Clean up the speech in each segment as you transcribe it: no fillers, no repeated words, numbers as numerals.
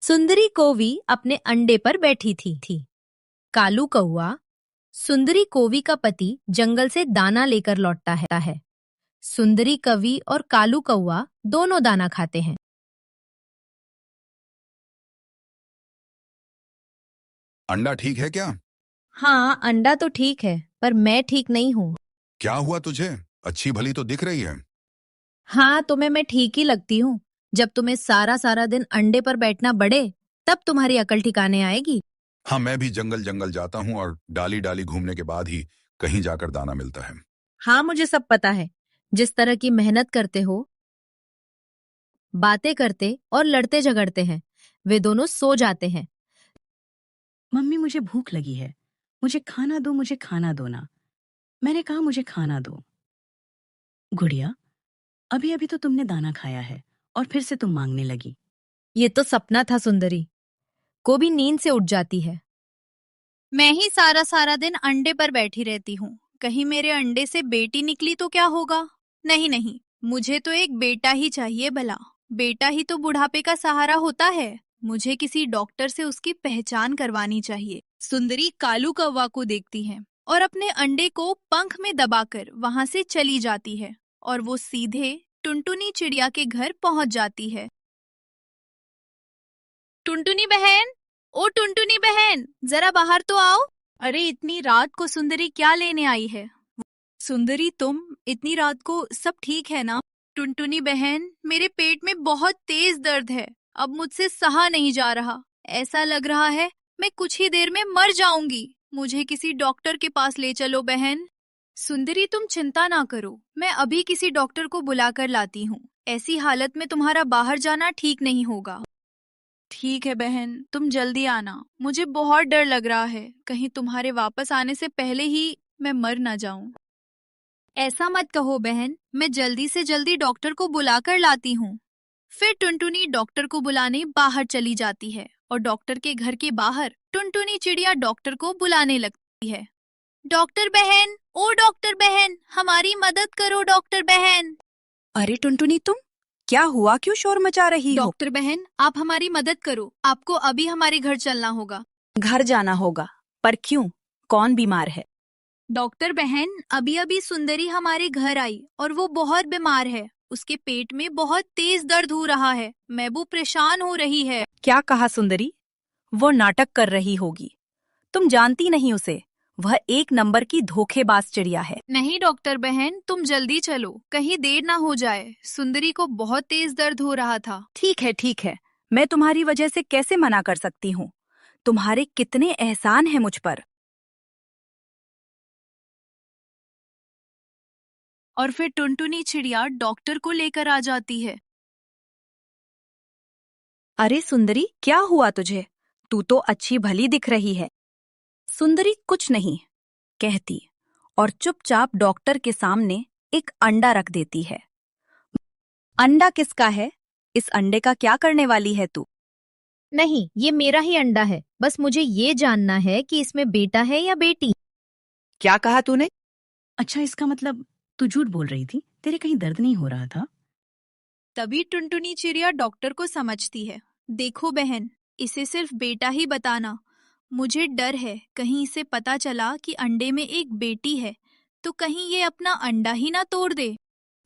सुंदरी कोवी अपने अंडे पर बैठी थी। कालू कौवा सुंदरी कोवी का पति जंगल से दाना लेकर लौटता है। सुंदरी कवि और कालू कौवा दोनों दाना खाते हैं। अंडा ठीक है क्या? हाँ, अंडा तो ठीक है, पर मैं ठीक नहीं हूँ। क्या हुआ तुझे? अच्छी भली तो दिख रही है। हाँ, तुम्हें मैं ठीक ही लगती हूँ। जब तुम्हें सारा सारा दिन अंडे पर बैठना बढ़े, तब तुम्हारी अकल ठिकाने आएगी। हाँ, मैं भी जंगल जंगल जाता हूँ और डाली डाली घूमने के बाद ही कहीं जाकर दाना मिलता है। हाँ, मुझे सब पता है। जिस तरह की मेहनत करते हो, बातें करते और लड़ते झगड़ते हैं, वे दोनों सो जाते हैं। मम्मी मुझे भूख लगी है। मुझे खाना दो ना। मैंने कहा मुझे खाना दो। गुड़िया, अभी अभी तो तुमने दाना खाया है और फिर से तुम मांगने लगी। ये तो सपना था सुंदरी। को भी नींद से उठ जाती है। मैं ही सारा सारा दिन अंडे पर बैठी रहती हूँ। कहीं मेरे अंडे से बेटी निकली तो क्या होगा? नहीं नहीं, मुझे तो एक बेटा ही चाहिए भला। बेटा ही तो बुढ़ापे का सहारा होता है। मुझे किसी डॉक्टर से उसकी पहचान करवानी चाहिए। सुंदरी कालू कौवा को देखती है और अपने अंडे को पंख में दबाकर वहां से चली जाती है और वो सीधे टुनटुनी चिड़िया के घर पहुंच जाती है। टुनटुनी बहन, ओ टुनटुनी बहन, जरा बाहर तो आओ। अरे इतनी रात को सुंदरी क्या लेने आई है? सुंदरी तुम, इतनी रात को सब ठीक है ना? टुनटुनी बहन, मेरे पेट में बहुत तेज दर्द है। अब मुझसे सहा नहीं जा रहा। ऐसा लग रहा है मैं कुछ ही देर में मर जाऊंगी। मुझे किसी डॉक्टर के पास ले चलो बहन। सुंदरी तुम चिंता ना करो, मैं अभी किसी डॉक्टर को बुलाकर लाती हूँ। ऐसी हालत में तुम्हारा बाहर जाना ठीक नहीं होगा। ठीक है बहन, तुम जल्दी आना। मुझे बहुत डर लग रहा है, कहीं तुम्हारे वापस आने से पहले ही मैं मर ना जाऊं। ऐसा मत कहो बहन, मैं जल्दी से जल्दी डॉक्टर को बुलाकर लाती हूँ। फिर टुनटुनी डॉक्टर को बुलाने बाहर चली जाती है और डॉक्टर के घर के बाहर टुनटुनी चिड़िया डॉक्टर को बुलाने लगती है। डॉक्टर बहन, ओ डॉक्टर बहन, हमारी मदद करो डॉक्टर बहन। अरे टुनटुनी, तुम क्या हुआ? क्यों शोर मचा रही हो? डॉक्टर बहन, आप हमारी मदद करो। आपको अभी हमारे घर चलना होगा। घर जाना होगा? पर क्यों? कौन बीमार है? डॉक्टर बहन, अभी अभी सुंदरी हमारे घर आई और वो बहुत बीमार है। उसके पेट में बहुत तेज दर्द हो रहा है। महबूब परेशान हो रही है। क्या कहा सुंदरी? वो नाटक कर रही होगी। तुम जानती नहीं उसे। वह एक नंबर की धोखेबाज चिड़िया है। नहीं डॉक्टर बहन, तुम जल्दी चलो, कहीं देर ना हो जाए। सुंदरी को बहुत तेज दर्द हो रहा था। ठीक है ठीक है, मैं तुम्हारी वजह से कैसे मना कर सकती हूँ? तुम्हारे कितने एहसान हैं मुझ पर। और फिर टुनटुनी चिड़िया डॉक्टर को लेकर आ जाती है। अरे सुंदरी, क्या हुआ तुझे? तू तो अच्छी भली दिख रही है। सुंदरी कुछ नहीं कहती और चुपचाप डॉक्टर के सामने एक अंडा रख देती है। अंडा किसका है? इस अंडे का क्या करने वाली है तू? नहीं, ये मेरा ही अंडा है। बस मुझे ये जानना है कि इसमें बेटा है या बेटी। क्या कहा तूने? अच्छा, इसका मतलब तू झूठ बोल रही थी। तेरे कहीं दर्द नहीं हो रहा था? तभी टुनटुनी चिड़िया डॉक्टर को समझती है। देखो बहन, इसे सिर्फ बेटा ही बताना। मुझे डर है कहीं इसे पता चला कि अंडे में एक बेटी है तो कहीं ये अपना अंडा ही ना तोड़ दे।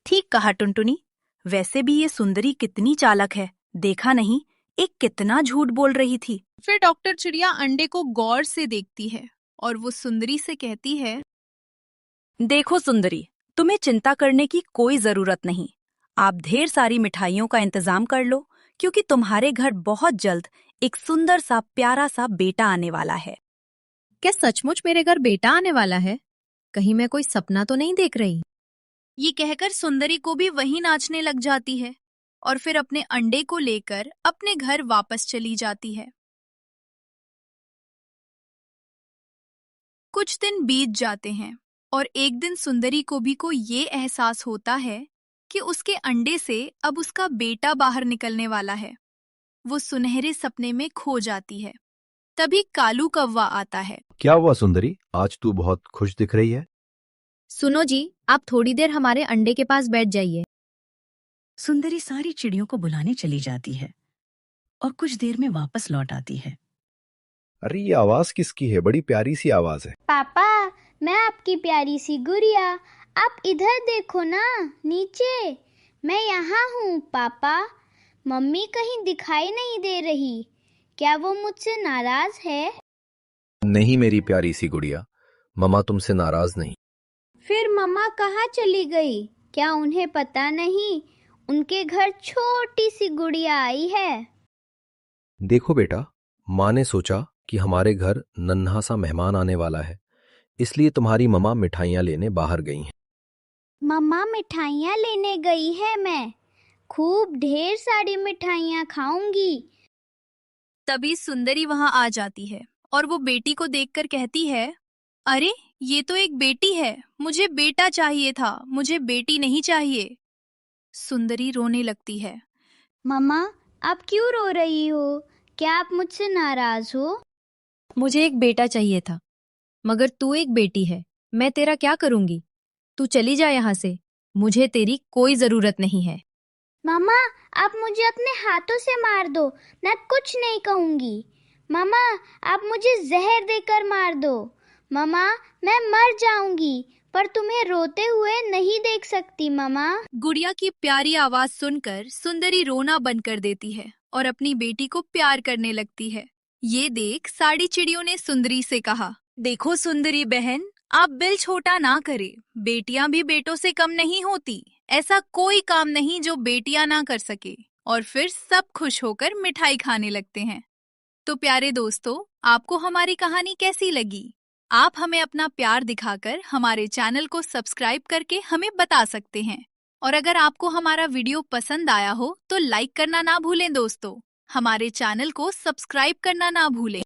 ठीक कहा टुनटुनी। वैसे भी ये सुंदरी कितनी चालाक है, देखा नहीं एक कितना झूठ बोल रही थी। फिर डॉक्टर चिड़िया अंडे को गौर से देखती है और वो सुंदरी से कहती है, देखो सुंदरी, तुम्हें चिंता करने की कोई जरूरत नहीं। आप ढेर सारी मिठाइयों का इंतजाम कर लो, क्योंकि तुम्हारे घर बहुत जल्द एक सुंदर सा प्यारा सा बेटा आने वाला है। क्या सचमुच मेरे घर बेटा आने वाला है? कहीं मैं कोई सपना तो नहीं देख रही? ये कहकर सुंदरी को भी वहीं नाचने लग जाती है और फिर अपने अंडे को लेकर अपने घर वापस चली जाती है। कुछ दिन बीत जाते हैं और एक दिन सुंदरी को ये एहसास होता है कि उसके अंडे से अब उसका बेटा बाहर निकलने वाला है। वो सुनहरे सपने में खो जाती है। तभी कालू कौवा आता है। क्या हुआ सुंदरी, आज तू बहुत खुश दिख रही है। सुनो जी, आप थोड़ी देर हमारे अंडे के पास बैठ जाइए। सुंदरी सारी चिड़ियों को बुलाने चली जाती है और कुछ देर में वापस लौट आती है। अरे ये आवाज किसकी है? बड़ी प्यारी सी आवाज है। पापा, मैं आपकी प्यारी सी गुड़िया। आप इधर देखो ना, नीचे। मैं यहाँ हूँ पापा। मम्मी कहीं दिखाई नहीं दे रही। क्या वो मुझसे नाराज है? नहीं मेरी प्यारी सी गुड़िया, मम्मा तुमसे नाराज नहीं। फिर मम्मा कहाँ चली गई? क्या उन्हें पता नहीं उनके घर छोटी सी गुड़िया आई है? देखो बेटा, माँ ने सोचा कि हमारे घर नन्हा सा मेहमान आने वाला है, इसलिए तुम्हारी मम्मा मिठाइयाँ लेने बाहर गई हैं। मम्मा मिठाइयाँ लेने गई है। मैं खूब ढेर सारी मिठाइयाँ खाऊंगी। तभी सुंदरी वहां आ जाती है और वो बेटी को देखकर कहती है, अरे ये तो एक बेटी है, मुझे बेटा चाहिए था, मुझे बेटी नहीं चाहिए। सुंदरी रोने लगती है। मम्मा, आप क्यों रो रही हो? क्या आप मुझसे नाराज हो? मुझे एक बेटा चाहिए था, मगर तू एक बेटी है, मैं तेरा क्या करूंगी? तू चली जा यहाँ से, मुझे तेरी कोई जरूरत नहीं है। मामा, आप मुझे अपने हाथों से मार दो, मैं कुछ नहीं कहूंगी। मामा, आप मुझे जहर देकर मार दो। मामा, मैं मर जाऊंगी, पर तुम्हें रोते हुए नहीं देख सकती मामा। गुड़िया की प्यारी आवाज सुनकर सुंदरी रोना बंद कर देती है और अपनी बेटी को प्यार करने लगती है। ये देख साड़ी चिड़ियों ने सुंदरी से कहा, देखो सुंदरी बहन, आप दिल छोटा ना करे, बेटियां भी बेटों से कम नहीं होती। ऐसा कोई काम नहीं जो बेटियां ना कर सके। और फिर सब खुश होकर मिठाई खाने लगते हैं। तो प्यारे दोस्तों, आपको हमारी कहानी कैसी लगी? आप हमें अपना प्यार दिखाकर हमारे चैनल को सब्सक्राइब करके हमें बता सकते हैं। और अगर आपको हमारा वीडियो पसंद आया हो तो लाइक करना ना भूलें दोस्तों। हमारे चैनल को सब्सक्राइब करना ना भूलें।